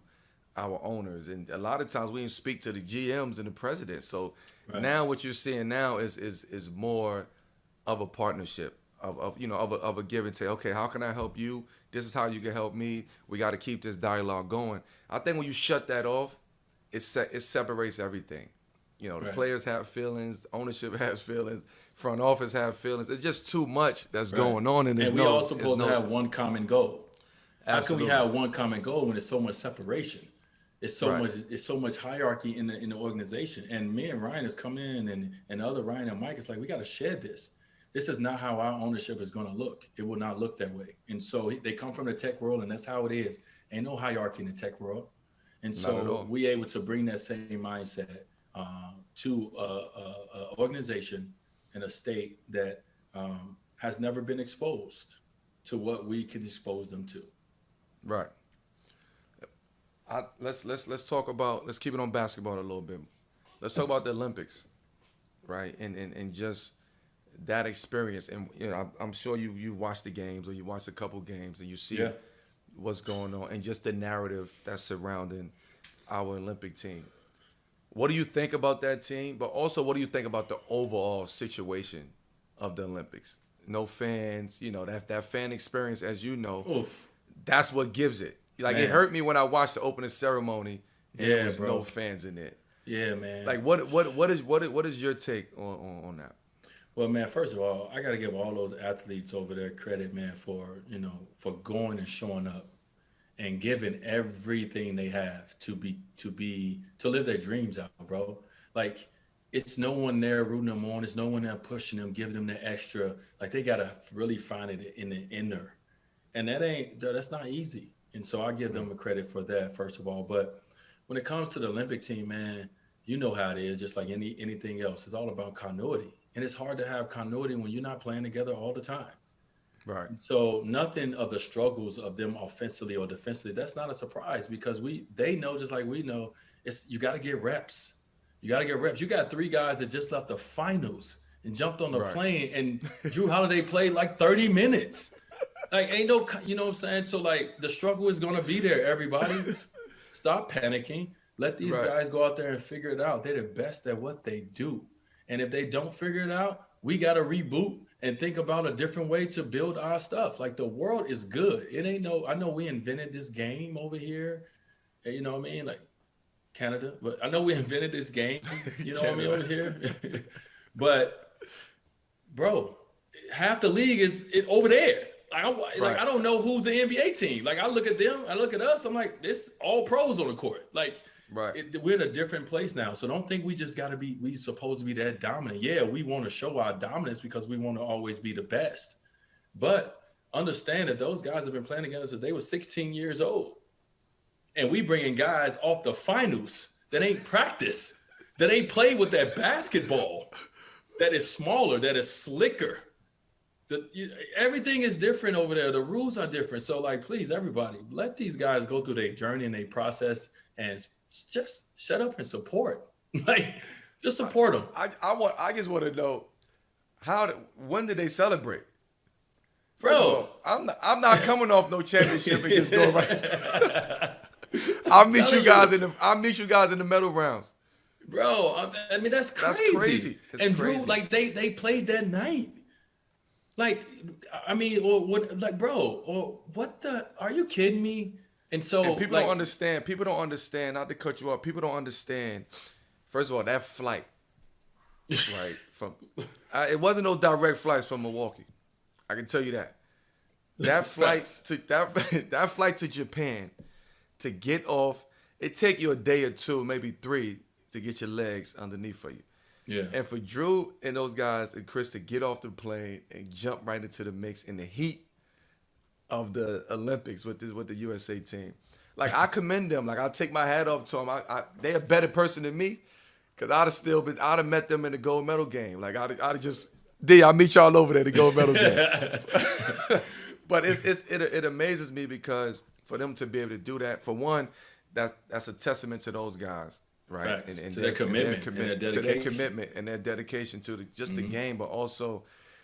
our owners, and a lot of times we didn't speak to the GMs and the presidents. So now what you're seeing now is more of a partnership. Of a give and take. Okay, how can I help you? This is how you can help me. We got to keep this dialogue going. I think when you shut that off, it separates everything. The players have feelings, ownership has feelings, front office have feelings. It's just too much that's going on, and we all supposed to have one common goal. Absolutely. How can we have one common goal when there's so much separation? It's so much hierarchy in the organization. And me and Ryan has come in, and the other Ryan and Mike is like, we got to shed this. This is not how our ownership is going to look. It will not look that way. And so they come from the tech world, and that's how it is. Ain't no hierarchy in the tech world. And so we able to bring that same mindset to a organization in a state that has never been exposed to what we can expose them to. Right. Let's talk about, let's keep it on basketball a little bit. Let's talk about the Olympics, right? And just that experience, and I'm sure you've watched the games, or you watched a couple games, and you see what's going on, and just the narrative that's surrounding our Olympic team. What do you think about that team? But also, what do you think about the overall situation of the Olympics? No fans, that fan experience, as you know, Oof. That's what gives it. Like, man. It hurt me when I watched the opening ceremony and there was no fans in it. Yeah, man. Like, what is your take on that? Well, man, first of all, I got to give all those athletes over there credit, man, for going and showing up and giving everything they have to live their dreams out, bro. Like, it's no one there rooting them on. It's no one there pushing them, giving them the extra. Like, they got to really find it in the inner. And that's not easy. And so I give them a credit for that, first of all. But when it comes to the Olympic team, man, you know how it is, just like anything else. It's all about continuity. And it's hard to have continuity when you're not playing together all the time. Right. So nothing of the struggles of them offensively or defensively, that's not a surprise, because they know, just like we know, you got to get reps. You got to get reps. You got 3 guys that just left the finals and jumped on the plane, and Drew Holiday played like 30 minutes. Like, ain't no, you know what I'm saying? So, like, the struggle is going to be there, everybody. Stop panicking. Let these guys go out there and figure it out. They're the best at what they do. And if they don't figure it out, we got to reboot and think about a different way to build our stuff. Like, the world is good. I know we invented this game over here. You know what I mean? Like, Canada. But I know we invented this game, you know what I mean, over here. But, bro, half the league is over there. I don't know who's the NBA team. Like, I look at them, I look at us, I'm like, this all pros on the court. Like, we're in a different place now. So don't think we just got to we supposed to be that dominant. Yeah, we want to show our dominance because we want to always be the best. But understand that those guys have been playing against us since they were 16 years old. And we bringing guys off the finals that ain't practiced, that ain't played with that basketball, that is smaller, that is slicker. Everything is different over there. The rules are different. So, like, please, everybody, let these guys go through their journey and their process, and just shut up and support. Like, just support them. I just want to know when did they celebrate? First Bro, of all, I'm not coming off no championship and just going right. I'll meet you guys in the medal rounds. Bro, I mean, that's crazy. That's crazy. And Drew, like, they played that night. Like, I mean, or what? Like, bro, or what the? Are you kidding me? And so, people don't understand. People don't understand. Not to cut you off. People don't understand. First of all, that flight, right? It wasn't no direct flights from Milwaukee. I can tell you that. that flight Facts. to that flight to Japan to get off, it take you a day or two, maybe three, to get your legs underneath for you. Yeah. And for Drew and those guys and Chris to get off the plane and jump right into the mix in the heat of the Olympics with the USA team, like I commend them. Like I take my hat off to them. They a better person than me, cause I'd have met them in the gold medal game. Like I'd have just I'll meet y'all over there the gold medal game. But it amazes me because for them to be able to do that, for one, that's a testament to those guys, right? Facts. To their commitment and their to their dedication. commitment and their dedication to just the game, but also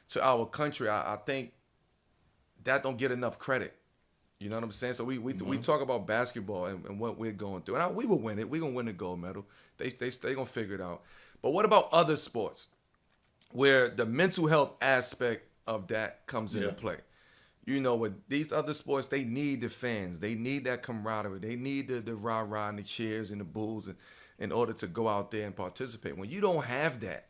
to our country. I think that don't get enough credit. You know what I'm saying? So we talk about basketball and what we're going through, and we will win it. We're gonna win the gold medal. They gonna figure it out. But what about other sports where the mental health aspect of that comes into Yeah. play? You know, with these other sports, they need the fans. They need that camaraderie. They need the rah-rah and the cheers and the boos in order to go out there and participate. When you don't have that,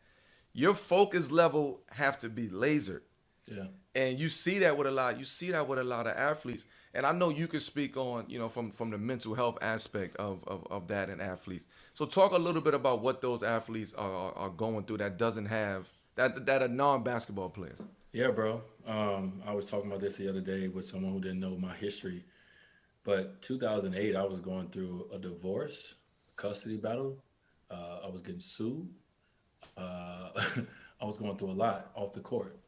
your focus level have to be lasered. Yeah. And you see that with a lot. You see that with a lot of athletes. And I know you can speak on, from the mental health aspect of that in athletes. So talk a little bit about what those athletes are going through that doesn't have that are non-basketball players. Yeah, bro. I was talking about this the other day with someone who didn't know my history. But 2008, I was going through a divorce, custody battle. I was getting sued. Uh, I was going through a lot off the court.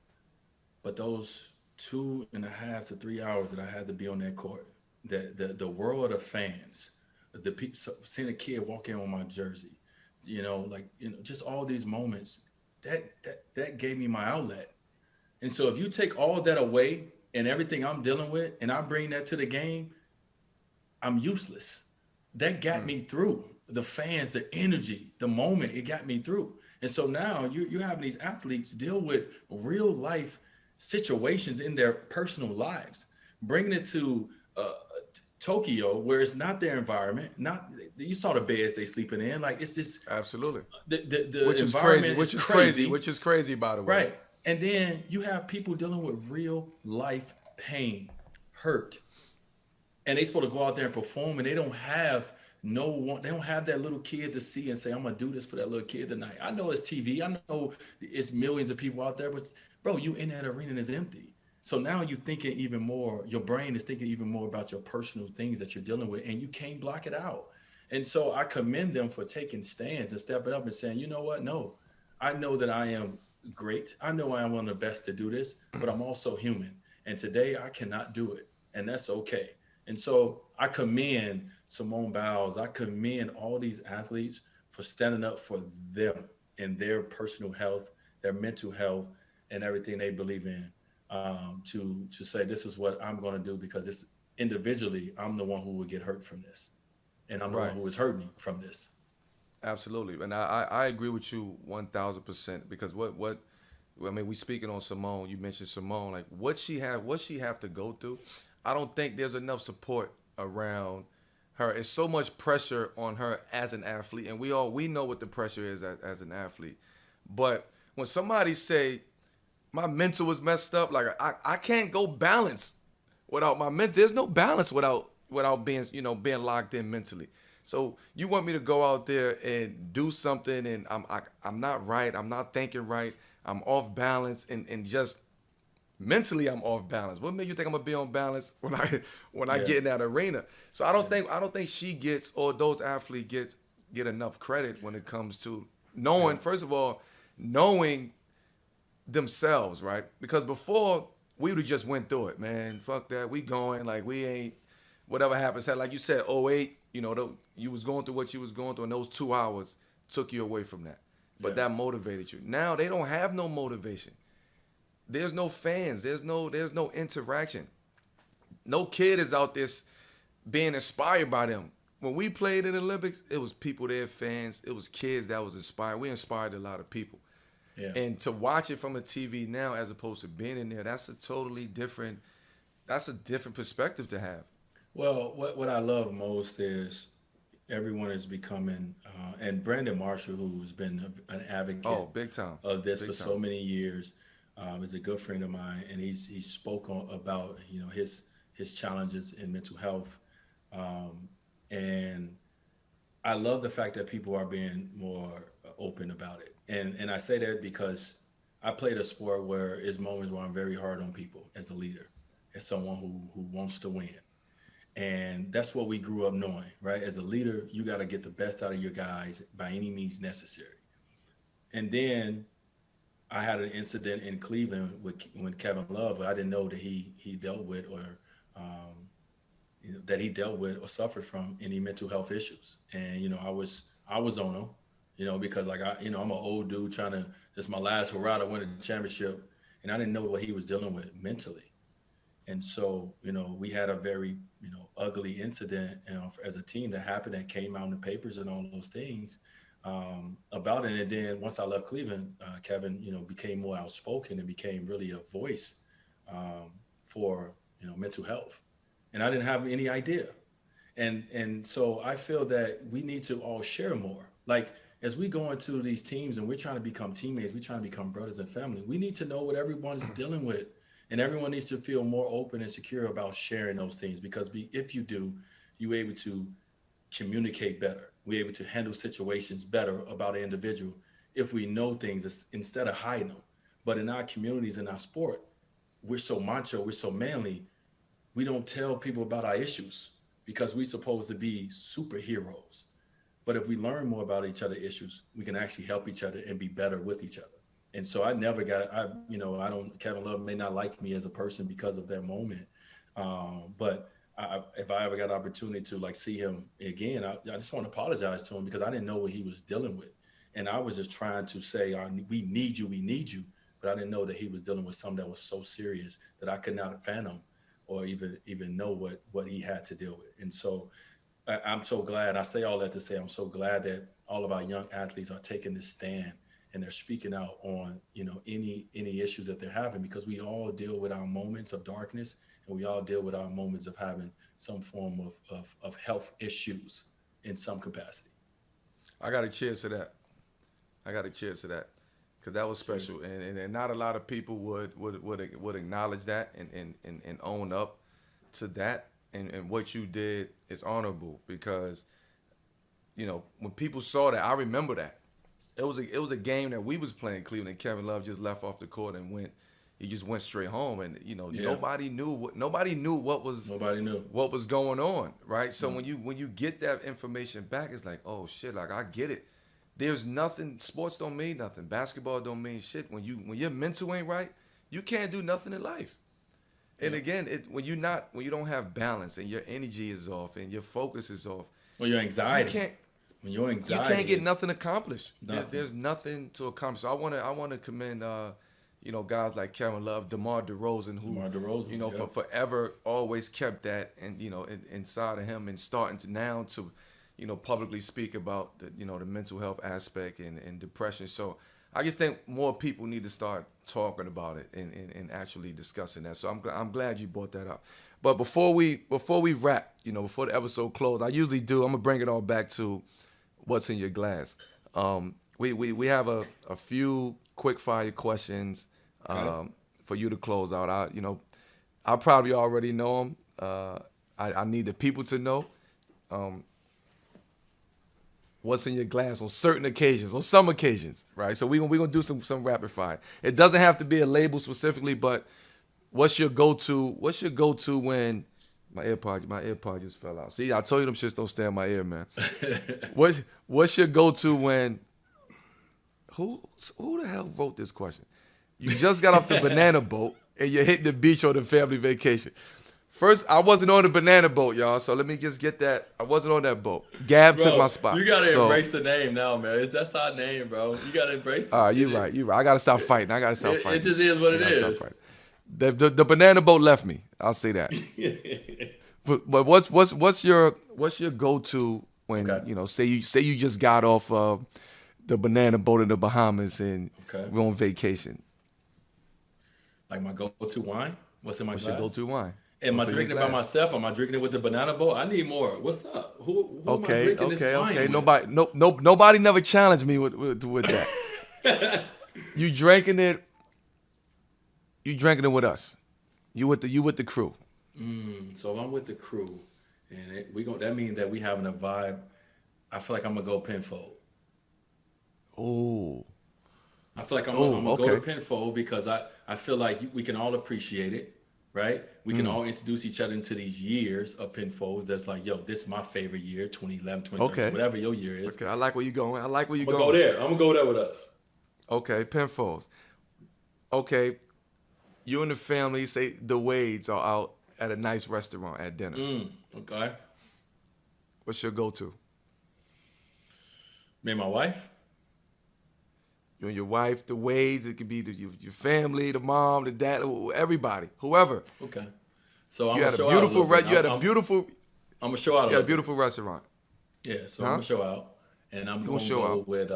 But those 2.5 to 3 hours that I had to be on that court, the world of fans, the people, seeing a kid walk in on my jersey, just all these moments, that gave me my outlet. And so if you take all that away and everything I'm dealing with, and I bring that to the game, I'm useless. That got me through. The fans, the energy, the moment, it got me through. And so now you're having these athletes deal with real life situations in their personal lives, bringing it to Tokyo, where it's not their environment. Not you saw the beds they sleeping in. Like it's just Absolutely. the Which is environment crazy. Which is is crazy. Which is crazy, by the way. right. And then you have people dealing with real life pain, hurt, and they supposed to go out there and perform, and they don't have no one. They don't have that little kid to see and say, "I'm gonna do this for that little kid tonight." I know it's TV. I know it's millions of people out there, but bro, you in that arena and it's empty. So now you're thinking even more. Your brain is thinking even more about your personal things that you're dealing with, and you can't block it out. And so I commend them for taking stands and stepping up and saying, "You know what? No, I know that I am great. I know I am one of the best to do this, but I'm also human. And today I cannot do it. And that's okay." And so I commend Simone Biles. I commend all these athletes for standing up for them and their personal health, their mental health, and everything they believe in. To say this is what I'm going to do because this individually, I'm the one who would get hurt from this, and I'm the Right. one who is hurting from this. Absolutely, and I agree with you 1,000% because we speaking on Simone. You mentioned Simone, like what she have to go through. I don't think there's enough support around her. It's so much pressure on her as an athlete, and we know what the pressure is as an athlete. But when somebody say my mental was messed up, like I can't go balance without my mental. There's no balance without being locked in mentally. So you want me to go out there and do something, and I'm not right. I'm not thinking right. I'm off balance, and just mentally I'm off balance. What made you think I'm gonna be on balance when I Yeah. get in that arena? So I don't think she gets or those athletes get enough credit when it comes to knowing, Yeah. first of all, knowing themselves, right? Because before we would have just went through it, man. Fuck that. We going like we ain't whatever happens. Like you said, '08. You was going through what you was going through, and those 2 hours took you away from that. But Yeah. that motivated you. Now they don't have no motivation. There's no fans. There's no interaction. No kid is out there being inspired by them. When we played in the Olympics, it was people there, fans. It was kids that was inspired. We inspired a lot of people. Yeah. And to watch it from a TV now as opposed to being in there, that's a different perspective to have. Well, what I love most is everyone is becoming, and Brandon Marshall, who's been an advocate Oh, big time. of this for Big so time. many years, is a good friend of mine, and he spoke about his challenges in mental health, um, and I love the fact that people are being more open about it. And I say that because I played a sport where it's moments where I'm very hard on people as a leader, as someone who wants to win. And that's what we grew up knowing, right? As a leader, you got to get the best out of your guys by any means necessary. And then I had an incident in Cleveland with when Kevin Love. I didn't know that he dealt with or um, that he dealt with or suffered from any mental health issues. And I was on him, because like I'm an old dude trying to. This is my last hurrah to win a championship, and I didn't know what he was dealing with mentally. And so we had a very ugly incident as a team that happened that came out in the papers and all those things about it. And then once I left Cleveland, Kevin became more outspoken and became really a voice for mental health, and I didn't have any idea. And so I feel that we need to all share more. Like as we go into these teams and we're trying to become teammates, we're trying to become brothers and family. We need to know what everyone is dealing with, and everyone needs to feel more open and secure about sharing those things. Because if you do, you're able to communicate better. We're able to handle situations better about an individual if we know things instead of hiding them. But in our communities, in our sport, we're so macho, we're so manly, we don't tell people about our issues because we're supposed to be superheroes. But if we learn more about each other's issues, we can actually help each other and be better with each other. And so I never got, I don't, Kevin Love may not like me as a person because of that moment. But if I ever got an opportunity to like see him again, I just want to apologize to him because I didn't know what he was dealing with. And I was just trying to say, we need you, we need you. But I didn't know that he was dealing with something that was so serious that I could not fathom or even know what he had to deal with. And so I'm so glad. I say all that to say I'm so glad that all of our young athletes are taking this stand and they're speaking out on any issues that they're having, because we all deal with our moments of darkness and we all deal with our moments of having some form of health issues in some capacity. I got to cheers to that. I got to cheers to that because that was special, and not a lot of people would acknowledge that and own up to that, and what you did is honorable because when people saw that, I remember that it was a game that we was playing Cleveland, and Kevin Love just left off the court and he just went straight home, and nobody knew what was going on, right? So when you get that information back, it's like, oh shit, like I get it. There's nothing. Sports don't mean nothing. Basketball don't mean shit. When your mental ain't right, you can't do nothing in life. And again, when you don't have balance and your energy is off and your focus is off, your anxiety. You can't get nothing accomplished. There's nothing to accomplish. So I want to commend guys like Kevin Love, DeMar DeRozan, who for forever always kept that and inside of him, and starting to now to publicly speak about the mental health aspect and depression. So I just think more people need to start talking about it and actually discussing that. So I'm glad you brought that up. But before we wrap, before the episode closes, I usually do. I'm gonna bring it all back to what's in your glass. We have a few quick fire questions for you to close out. I probably already know them. I need the people to know. What's in your glass on certain occasions, on some occasions, right? So we're gonna do some rapid fire. It doesn't have to be a label specifically, but what's your go-to when my AirPod just fell out. See, I told you them shits don't stay in my ear, man. What's your go-to when who the hell wrote this question? You just got off the banana boat and you're hitting the beach on a family vacation. First, I wasn't on the banana boat, y'all, so let me just get that. I wasn't on that boat. Gab took my spot. You got to embrace the name now, man. That's our name, bro. You got to embrace it. All right, you're right. I got to stop fighting. It just is what it is. The banana boat left me. I'll say that. but what's your go-to when, say you just got off the banana boat in the Bahamas and we're on vacation? Like my go-to wine? What's in my glass? What's your go-to wine? Am I drinking it by myself? Am I drinking it with the banana boat? I need more. What's up? Who am I drinking this wine with? Nobody never challenged me with that. You drinking it You drinking it with us. You with the crew. So if I'm with the crew, and that means that we having a vibe. I feel like I'm gonna go Penfold. Oh, I feel like I'm gonna go to okay. Penfold because I feel like we can all appreciate it, right? We can Mm, all introduce each other into these years of Penfolds. That's like, yo, this is my favorite year, 2011, 2013, okay. whatever your year is. Okay. I like where you going. I like where you I'm gonna go going. there. I'm gonna go there with us. Okay. Penfolds. Okay. You and the family say the Wades are out at a nice restaurant at dinner. Okay. What's your go-to? Me and my wife. You and your wife, the Wades. It could be your family, the mom, the dad, everybody, whoever. Okay. So I'm You gonna had a show out a beautiful little bit. you had a beautiful I'm gonna show out a you had a little bit. beautiful restaurant. Yeah. So I'm Huh? gonna show out, and I'm You gonna gonna show go out? with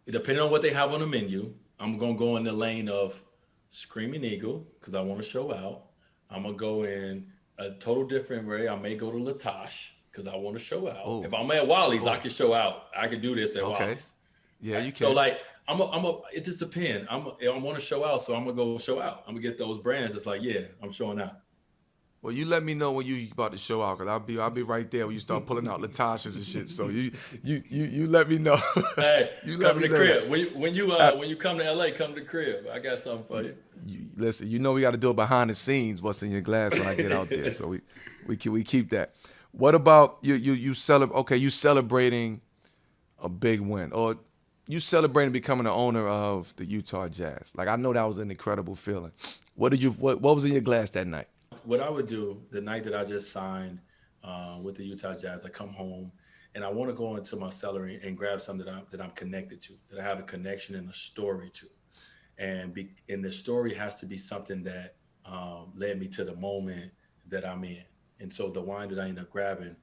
depending on what they have on the menu. I'm gonna go in the lane of Screaming Eagle because I want to show out. I'm gonna go in a total different way. I may go to Latosh because I want to show out. Oh, If I'm at Wally's, I oh, can show out. I can do this at okay. Wally's. Yeah, Right? you So can. like it just depends. I want to show out, so I'm gonna go show out. I'm gonna get those brands. It's like, yeah, I'm showing out. Well, you let me know when you about to show out, cause I'll be right there when you start pulling out Latasha's and shit. So you let me know. Hey, You let come me to the know that. crib. When you come to LA, come to the crib. I got something for you. Listen, you know we got to do it behind the scenes. What's in your glass when I get out there? So we keep that. What about you celebrate? Okay, you celebrating a big win, or you celebrating becoming the owner of the Utah Jazz? Like I know that was an incredible feeling. What was in your glass that night? What I would do the night that I just signed with the Utah Jazz, I come home and I want to go into my cellar and grab something that I'm connected to, that I have a connection and a story to, and the story has to be something that led me to the moment that I'm in. And so the wine that I ended up grabbing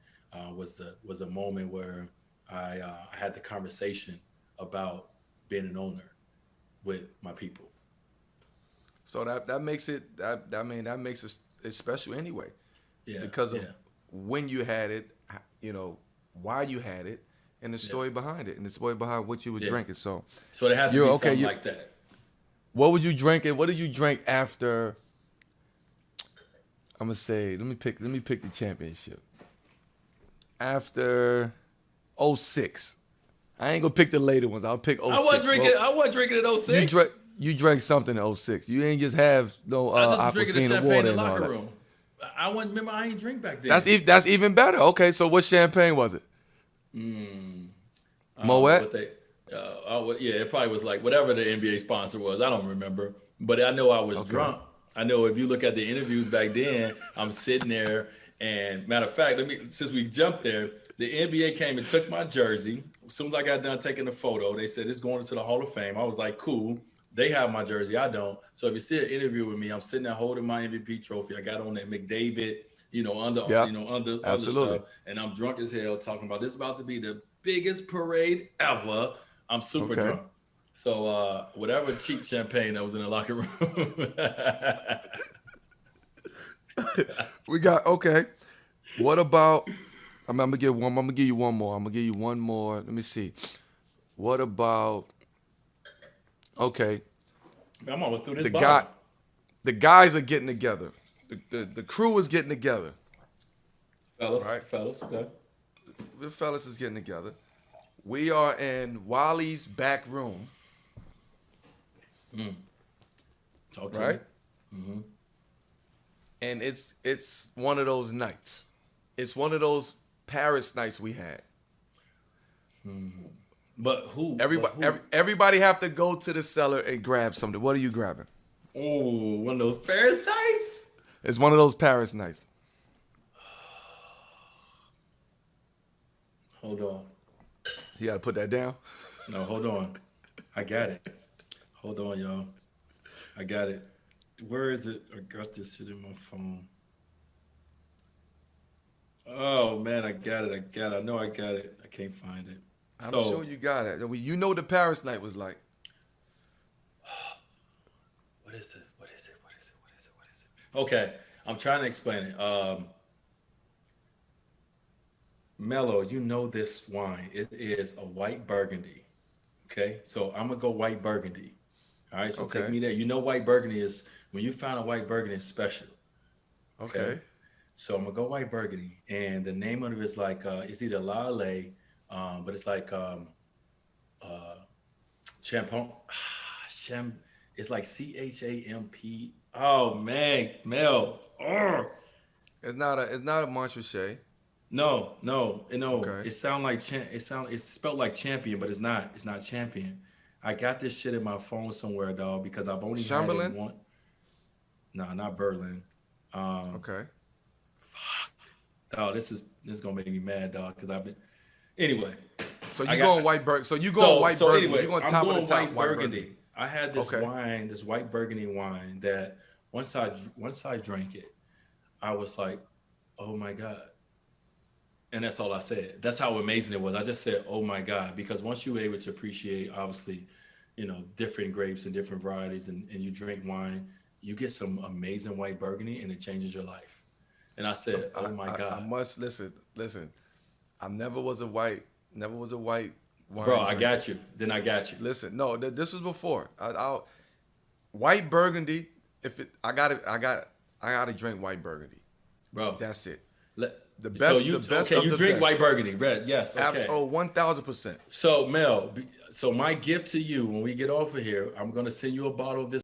was a moment where I had the conversation about being an owner with my people. So that makes it that makes it special anyway, Yeah, because of yeah, when you had it, why you had it, and the yeah, story behind it, and the story behind what you were yeah. drinking. So So it had to you're be okay. something like that. What was you drinking? What did you drink after? I'm gonna say let me pick the championship after '06. I ain't gonna pick the later ones. I'll pick '06. Well, I wasn't drinking at you '06. drank you drank something in '06. You didn't just have no I just was drinking the Aquafina champagne in water the and all locker that. room. I wasn't remember. I ain't drink back That's then. that's even better. Okay, so what champagne was it? I don't know Moet? what they. Yeah, it probably was like whatever the NBA sponsor was. I don't remember, but I know I was Okay. drunk. I know if you look at the interviews back then, I'm sitting there, and matter of fact, since we jumped there, the NBA came and took my jersey. As soon as I got done taking the photo, they said it's going into the Hall of Fame. I was like, cool. They have my jersey, I don't. So if you see an interview with me, I'm sitting there holding my MVP trophy. I got on that McDavid, Yeah, under absolutely. stuff, and I'm drunk as hell talking about this about to be the biggest parade ever. I'm super Okay. drunk. So whatever cheap champagne that was in the locker room. We got okay. What about? I'm gonna give one. I'm gonna give you one more. I'm gonna give you one more. Let me see. What about? Okay, I'm almost through this the guy, bottle. the guys are getting together. The crew is getting together, right? Fellas, okay. The fellas is getting together. We are in Wally's back room, Talk to me. right? And it's one of those nights. It's one of those Paris nights we had. But who? Everybody have to go to the cellar and grab something. What are you grabbing? Oh, one of those Paris nights. It's one of those Paris nights. Hold on. You got to put that down. No, hold on. I got it. Hold on, y'all. I got it. Where is it? I got this shit in my phone. Oh man, I got it. I know I got it. I can't find it. I'm So sure you got it. You know what the Paris night was like. what is it? What is it? What is it? What is it? What is it? Okay, I'm trying to explain it. Mello, you know this wine. It is a white burgundy. Okay, so I'm gonna go white burgundy. All right, so Okay. take me there. You know, white burgundy is when you find a white burgundy, it's special. Okay. So I'm gonna go white burgundy, and the name of it is like it's either Lale, but it's like uh, Champon. Cham. It's like CHAMP. Oh man, Mel. Ugh. It's not a Montrachet. No, no, no. Okay. It sound like it's spelled like champion, but it's not. It's not champion. I got this shit in my phone somewhere, dog, because I've only had it Chamberlain. one. Nah, not Berlin. Um, Okay. dog, this is gonna make me mad, dog, because I've been. Anyway, So I you got going white burgundy? So you going white burgundy? anyway, You going I'm top of going the top white white burgundy. I had this Okay. wine, this white burgundy wine that once I drank it, I was like, oh my god. And that's all I said. That's how amazing it was. I just said, "Oh my God!" Because once you're able to appreciate, obviously, different grapes and different varieties, and you drink wine, you get some amazing white burgundy, and it changes your life. And I said, "Oh my I God, must listen. I never was a white wine bro, I drinker. got you." Then I got you, Listen, no, this was before. White burgundy. If it, I got to drink white burgundy. bro. That's it. Let, The so best, you the best okay? of You the drink best. white burgundy, red? Yes. Okay. Oh, 1,000%. So Mel, so my gift to you when we get off of here, I'm gonna send you a bottle of this.